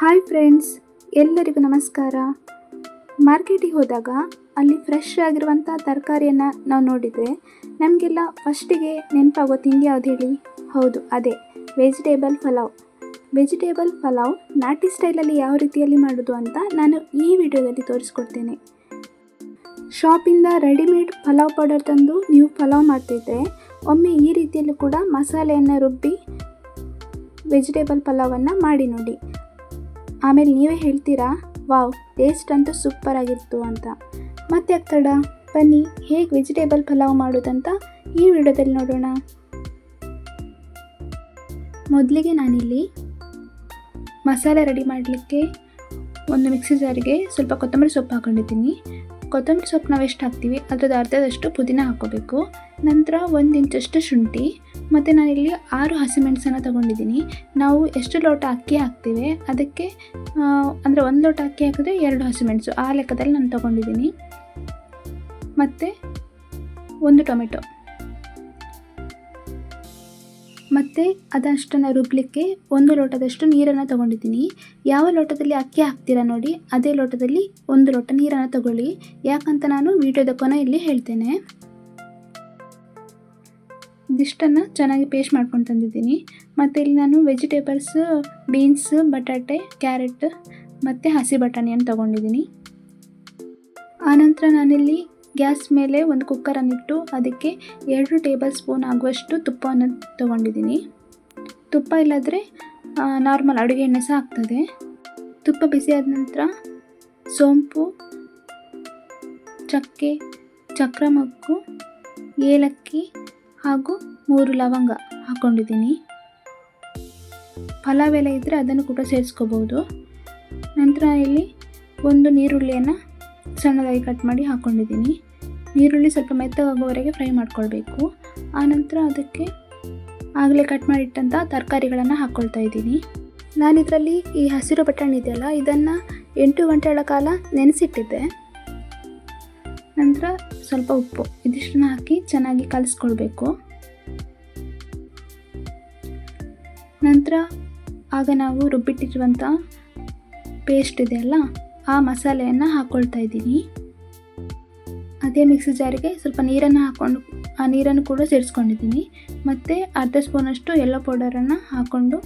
Hi friends, ಎಲ್ಲರಿಗೂ ನಮಸ್ಕಾರ. ಮಾರ್ಕೆಟಿಗೆ ಹೋದಾಗ ಅಲ್ಲಿ ಫ್ರೆಶ್ ಆಗಿರುವಂಥ ತರಕಾರಿಯನ್ನು ನಾವು ನೋಡಿದರೆ ನಮಗೆಲ್ಲ ಫಸ್ಟಿಗೆ ನೆನಪಾಗೋ ತಿಂಡಿ ಯಾವುದು ಹೇಳಿ? ಹೌದು, ಅದೇ ವೆಜಿಟೇಬಲ್ ಪಲಾವ್. ವೆಜಿಟೇಬಲ್ ಪಲಾವ್ ನಾಟಿ ಸ್ಟೈಲಲ್ಲಿ ಯಾವ ರೀತಿಯಲ್ಲಿ ಮಾಡೋದು ಅಂತ ನಾನು ಈ ವಿಡಿಯೋದಲ್ಲಿ ತೋರಿಸ್ಕೊಡ್ತೇನೆ. ಶಾಪಿಂದ ರೆಡಿಮೇಡ್ ಪಲಾವ್ ಪೌಡರ್ ತಂದು ನೀವು ಪಲಾವ್ ಮಾಡ್ತಿದ್ರೆ ಒಮ್ಮೆ ಈ ರೀತಿಯಲ್ಲೂ ಕೂಡ ಮಸಾಲೆಯನ್ನು ರುಬ್ಬಿ ವೆಜಿಟೇಬಲ್ ಪಲಾವನ್ನು ಮಾಡಿ ನೋಡಿ. ಆಮೇಲೆ ನೀವೇ ಹೇಳ್ತೀರಾ, ವಾವ್, ಟೇಸ್ಟ್ ಅಂತೂ ಸೂಪರ್ ಆಗಿತ್ತು ಅಂತ. ಮತ್ತೆ ತಡ, ಬನ್ನಿ ಹೇಗೆ ವೆಜಿಟೇಬಲ್ ಪಲಾವ್ ಮಾಡೋದಂತ ಈ ವಿಡಿಯೋದಲ್ಲಿ ನೋಡೋಣ. ಮೊದಲಿಗೆ ನಾನಿಲ್ಲಿ ಮಸಾಲೆ ರೆಡಿ ಮಾಡಲಿಕ್ಕೆ ಒಂದು ಮಿಕ್ಸಿ ಜಾರಿಗೆ ಸ್ವಲ್ಪ ಕೊತ್ತಂಬರಿ ಸೊಪ್ಪು ಹಾಕೊಂಡಿದ್ದೀನಿ. ಕೊತ್ತಂಬರಿ ಸೊಪ್ಪು ನಾವು ಎಷ್ಟು ಹಾಕ್ತೀವಿ ಅದರದ್ದು ಅರ್ಧದಷ್ಟು ಪುದೀನ ಹಾಕ್ಕೋಬೇಕು. ನಂತರ 1 ಇಂಚಷ್ಟು ಶುಂಠಿ, ಮತ್ತು ನಾನಿಲ್ಲಿ 6 ಹಸಿಮೆಣಸನ್ನು ತೊಗೊಂಡಿದ್ದೀನಿ. ನಾವು ಎಷ್ಟು ಲೋಟ ಅಕ್ಕಿ ಹಾಕ್ತೀವಿ ಅದಕ್ಕೆ ಅಂದರೆ 1 ಲೋಟ ಅಕ್ಕಿ ಹಾಕಿದ್ರೆ 2 ಹಸಿಮೆಣಸು, ಆ ಲೆಕ್ಕದಲ್ಲಿ ನಾನು ತೊಗೊಂಡಿದ್ದೀನಿ. ಮತ್ತು 1 ಟೊಮೆಟೊ, ಮತ್ತು ಅದಷ್ಟನ್ನು ರುಬ್ಬಲಿಕ್ಕೆ 1 ಲೋಟದಷ್ಟು ನೀರನ್ನು ತೊಗೊಂಡಿದ್ದೀನಿ. ಯಾವ ಲೋಟದಲ್ಲಿ ಅಕ್ಕಿ ಹಾಕ್ತೀರಾ ನೋಡಿ ಅದೇ ಲೋಟದಲ್ಲಿ 1 ಲೋಟ ನೀರನ್ನು ತಗೊಳ್ಳಿ. ಯಾಕಂತ ನಾನು ವಿಡಿಯೋದ ಕೊನೆಯಲ್ಲಿ ಹೇಳ್ತೇನೆ. ಇದಿಷ್ಟನ್ನು ಚೆನ್ನಾಗಿ ಪೇಸ್ಟ್ ಮಾಡ್ಕೊಂಡು ತಂದಿದ್ದೀನಿ. ಮತ್ತು ಇಲ್ಲಿ ನಾನು ವೆಜಿಟೇಬಲ್ಸ್, ಬೀನ್ಸ್, ಬಟಾಟೆ, ಕ್ಯಾರೆಟ್ ಮತ್ತು ಹಸಿ ಬಟಾಣಿಯನ್ನು ತೊಗೊಂಡಿದ್ದೀನಿ. ಆನಂತರ ನಾನಿಲ್ಲಿ ಗ್ಯಾಸ್ ಮೇಲೆ ಒಂದು ಕುಕ್ಕರನ್ನಿಟ್ಟು ಅದಕ್ಕೆ 2 ಟೇಬಲ್ ಸ್ಪೂನ್ ಆಗುವಷ್ಟು ತುಪ್ಪವನ್ನು ತೊಗೊಂಡಿದ್ದೀನಿ. ತುಪ್ಪ ಇಲ್ಲಾದರೆ ನಾರ್ಮಲ್ ಅಡುಗೆ ಎಣ್ಣೆ ಸಹ ಆಗ್ತದೆ. ತುಪ್ಪ ಬಿಸಿಯಾದ ನಂತರ ಸೋಂಪು, ಚಕ್ಕೆ, ಚಕ್ರಮಗ್ಗು, ಏಲಕ್ಕಿ ಹಾಗೂ 3 ಲವಂಗ ಹಾಕ್ಕೊಂಡಿದ್ದೀನಿ. ಪಲಾವ್ ಎಲೆ ಇದ್ದರೆ ಅದನ್ನು ಕೂಡ ಸೇರಿಸ್ಕೋಬೋದು. ನಂತರ ಇಲ್ಲಿ 1 ನೀರುಳ್ಳಿಯನ್ನು ಸಣ್ಣದಾಗಿ ಕಟ್ ಮಾಡಿ ಹಾಕ್ಕೊಂಡಿದ್ದೀನಿ. ನೀರುಳ್ಳಿ ಸ್ವಲ್ಪ ಮೆತ್ತಗಾಗುವವರೆಗೆ ಫ್ರೈ ಮಾಡ್ಕೊಳ್ಬೇಕು. ಆನಂತರ ಅದಕ್ಕೆ ಆಗಲೇ ಕಟ್ ಮಾಡಿಟ್ಟಂಥ ತರಕಾರಿಗಳನ್ನು ಹಾಕ್ಕೊಳ್ತಾ ಇದ್ದೀನಿ. ನಾನಿದರಲ್ಲಿ ಈ ಹಸಿರು ಬಟಾಣಿ ಇದೆಯಲ್ಲ ಇದನ್ನು 8 ಗಂಟೆಗಳ ಕಾಲ ನೆನೆಸಿಟ್ಟಿದ್ದೆ. ನಂತರ ಸ್ವಲ್ಪ ಉಪ್ಪು ಇದಿಷ್ಟನ್ನು ಹಾಕಿ ಚೆನ್ನಾಗಿ ಕಲಿಸ್ಕೊಳ್ಬೇಕು. ನಂತರ ಆಗ ನಾವು ರುಬ್ಬಿಟ್ಟಿರುವಂಥ ಪೇಸ್ಟ್ ಇದೆಯಲ್ಲ ಆ ಮಸಾಲೆಯನ್ನು ಹಾಕ್ಕೊಳ್ತಾ ಇದ್ದೀನಿ. ಅದೇ ಮಿಕ್ಸಿ ಜಾರಿಗೆ ಸ್ವಲ್ಪ ನೀರನ್ನು ಹಾಕ್ಕೊಂಡು ಆ ನೀರನ್ನು ಕೂಡ ಸೇರಿಸ್ಕೊಂಡಿದ್ದೀನಿ. ಮತ್ತು ಅರ್ಧ ಸ್ಪೂನಷ್ಟು ಯೆಲ್ಲೋ ಪೌಡರನ್ನು ಹಾಕ್ಕೊಂಡು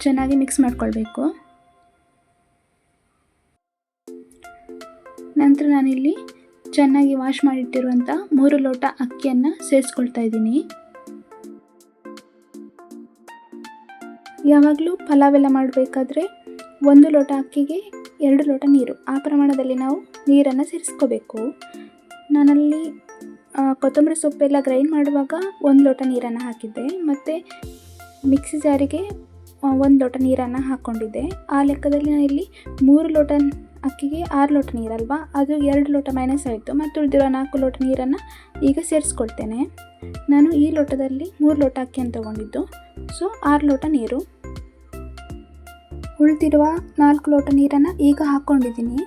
ಚೆನ್ನಾಗಿ ಮಿಕ್ಸ್ ಮಾಡ್ಕೊಳ್ಬೇಕು. ನಂತರ ನಾನಿಲ್ಲಿ ಚೆನ್ನಾಗಿ ವಾಶ್ ಮಾಡಿಟ್ಟಿರುವಂಥ 3 ಲೋಟ ಅಕ್ಕಿಯನ್ನು ಸೇರಿಸ್ಕೊಳ್ತಾ ಇದ್ದೀನಿ. ಯಾವಾಗಲೂ ಪಲಾವ್ ಎಲ್ಲ ಮಾಡಬೇಕಾದ್ರೆ 1 ಲೋಟ ಅಕ್ಕಿಗೆ 2 ಲೋಟ ನೀರು, ಆ ಪ್ರಮಾಣದಲ್ಲಿ ನಾವು ನೀರನ್ನು ಸೇರಿಸ್ಕೋಬೇಕು. ನಾನಲ್ಲಿ ಕೊತ್ತಂಬರಿ ಸೊಪ್ಪೆಲ್ಲ ಗ್ರೈಂಡ್ ಮಾಡುವಾಗ 1 ಲೋಟ ನೀರನ್ನು ಹಾಕಿದ್ದೆ. ಮತ್ತು ಮಿಕ್ಸಿ ಜಾರಿಗೆ 1 ಲೋಟ ನೀರನ್ನು ಹಾಕ್ಕೊಂಡಿದ್ದೆ. ಆ ಲೆಕ್ಕದಲ್ಲಿ ನಾನು ಇಲ್ಲಿ 3 ಲೋಟ ಅಕ್ಕಿಗೆ 6 ಲೋಟ ನೀರಲ್ವಾ, ಅದು 2 ಲೋಟ ಮೈನಸ್ ಆಯಿತು. ಮತ್ತು ಉಳಿದಿರೋ 4 ಲೋಟ ನೀರನ್ನು ಈಗ ಸೇರಿಸ್ಕೊಳ್ತೇನೆ. ನಾನು ಈ ಲೋಟದಲ್ಲಿ 3 ಲೋಟ ಅಕ್ಕಿಯನ್ನು ತೊಗೊಂಡಿದ್ದು, ಸೊ 6 ಲೋಟ ನೀರು. ಉಳಿದಿರುವ 4 ಲೋಟ ನೀರನ್ನು ಈಗ ಹಾಕ್ಕೊಂಡಿದ್ದೀನಿ.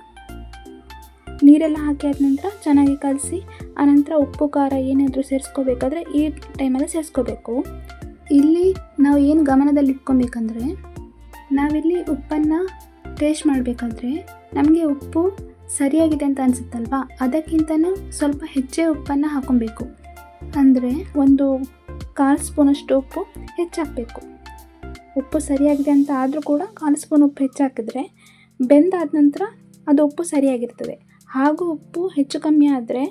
ನೀರೆಲ್ಲ ಹಾಕಿ ಆದ ನಂತರ ಚೆನ್ನಾಗಿ ಕಲಸಿ ಆನಂತರ ಉಪ್ಪು ಖಾರ ಏನಾದರೂ ಸೇರಿಸ್ಕೋಬೇಕಾದ್ರೆ ಈ ಟೈಮಲ್ಲಿ ಸೇರಿಸ್ಕೋಬೇಕು. ಇಲ್ಲಿ ನಾವು ಏನು ಗಮನದಲ್ಲಿ ಇಟ್ಕೊಬೇಕಂದ್ರೆ, ನಾವಿಲ್ಲಿ ಉಪ್ಪನ್ನು ಟೇಸ್ಟ್ ಮಾಡಬೇಕಾದ್ರೆ ನಮಗೆ ಉಪ್ಪು ಸರಿಯಾಗಿದೆ ಅಂತ ಅನಿಸುತ್ತಲ್ವ, ಅದಕ್ಕಿಂತಲೂ ಸ್ವಲ್ಪ ಹೆಚ್ಚೇ ಉಪ್ಪನ್ನು ಹಾಕ್ಕೊಬೇಕು. ಅಂದರೆ 1/4 ಸ್ಪೂನಷ್ಟು ಉಪ್ಪು ಹೆಚ್ಚಾಕಬೇಕು. ಉಪ್ಪು ಸರಿಯಾಗಿದೆ ಅಂತ ಆದರೂ ಕೂಡ 1/4 ಸ್ಪೂನ್ ಉಪ್ಪು ಹೆಚ್ಚಾಕಿದ್ರೆ ಬೆಂದಾದ ನಂತರ ಅದು ಉಪ್ಪು ಸರಿಯಾಗಿರ್ತದೆ. ಹಾಗೂ ಉಪ್ಪು ಹೆಚ್ಚು ಕಮ್ಮಿ ಆದರೆ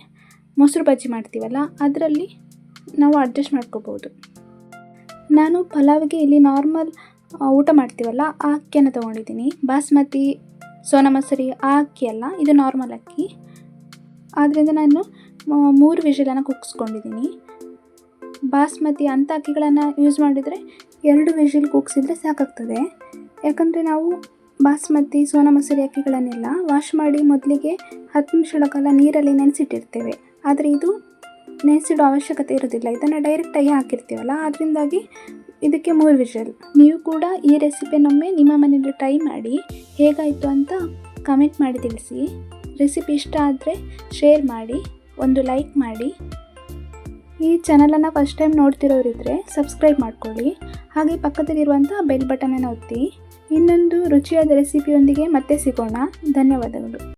ಮೊಸರು ಬಜ್ಜಿ ಮಾಡ್ತೀವಲ್ಲ ಅದರಲ್ಲಿ ನಾವು ಅಡ್ಜಸ್ಟ್ ಮಾಡ್ಕೋಬೋದು. ನಾನು ಪಲಾವ್ಗೆ ಇಲ್ಲಿ ನಾರ್ಮಲ್ ಊಟ ಮಾಡ್ತೀವಲ್ಲ ಆ ಅಕ್ಕಿಯನ್ನು ತೊಗೊಂಡಿದ್ದೀನಿ. ಬಾಸ್ಮತಿ, ಸೋನಾ ಮಸೂರಿ ಆ ಅಕ್ಕಿ ಅಲ್ಲ, ಇದು ನಾರ್ಮಲ್ ಅಕ್ಕಿ. ಆದ್ದರಿಂದ ನಾನು 3 ವಿಷಲನ್ನು ಕೂಗಿಸ್ಕೊಂಡಿದ್ದೀನಿ. ಬಾಸ್ಮತಿ ಅಂಥ ಅಕ್ಕಿಗಳನ್ನು ಯೂಸ್ ಮಾಡಿದರೆ 2 ವಿಷಲ್ ಕೂಗಿಸಿದ್ರೆ ಸಾಕಾಗ್ತದೆ. ಯಾಕಂದರೆ ನಾವು ಬಾಸ್ಮತಿ, ಸೋನಾ ಮಸೂರಿ ಅಕ್ಕಿಗಳನ್ನೆಲ್ಲ ವಾಶ್ ಮಾಡಿ ಮೊದಲಿಗೆ 10 ನಿಮಿಷಗಳ ಕಾಲ ನೀರಲ್ಲಿ ನೆನೆಸಿಟ್ಟಿರ್ತೇವೆ. ಆದರೆ ಇದು ನೆನೆಸಿಡೋ ಅವಶ್ಯಕತೆ ಇರೋದಿಲ್ಲ, ಇದನ್ನು ಡೈರೆಕ್ಟಾಗಿ ಹಾಕಿರ್ತೀವಲ್ಲ, ಅದರಿಂದಾಗಿ ಇದಕ್ಕೆ 3 ವಿಷಲ್. ನೀವು ಕೂಡ ಈ ರೆಸಿಪಿಯನ್ನೊಮ್ಮೆ ನಿಮ್ಮ ಮನೆಯಲ್ಲಿ ಟ್ರೈ ಮಾಡಿ ಹೇಗಾಯಿತು ಅಂತ ಕಮೆಂಟ್ ಮಾಡಿ ತಿಳಿಸಿ. ರೆಸಿಪಿ ಇಷ್ಟ ಆದರೆ ಶೇರ್ ಮಾಡಿ, ಒಂದು ಲೈಕ್ ಮಾಡಿ. ಈ ಚಾನಲನ್ನು ಫಸ್ಟ್ ಟೈಮ್ ನೋಡ್ತಿರೋರಿದ್ದರೆ ಸಬ್ಸ್ಕ್ರೈಬ್ ಮಾಡ್ಕೊಳ್ಳಿ. ಹಾಗೆ ಪಕ್ಕದಲ್ಲಿರುವಂಥ ಬೆಲ್ ಬಟನನ್ನು ಒತ್ತಿ. ಇನ್ನೊಂದು ರುಚಿಯಾದ ರೆಸಿಪಿಯೊಂದಿಗೆ ಮತ್ತೆ ಸಿಗೋಣ. ಧನ್ಯವಾದಗಳು.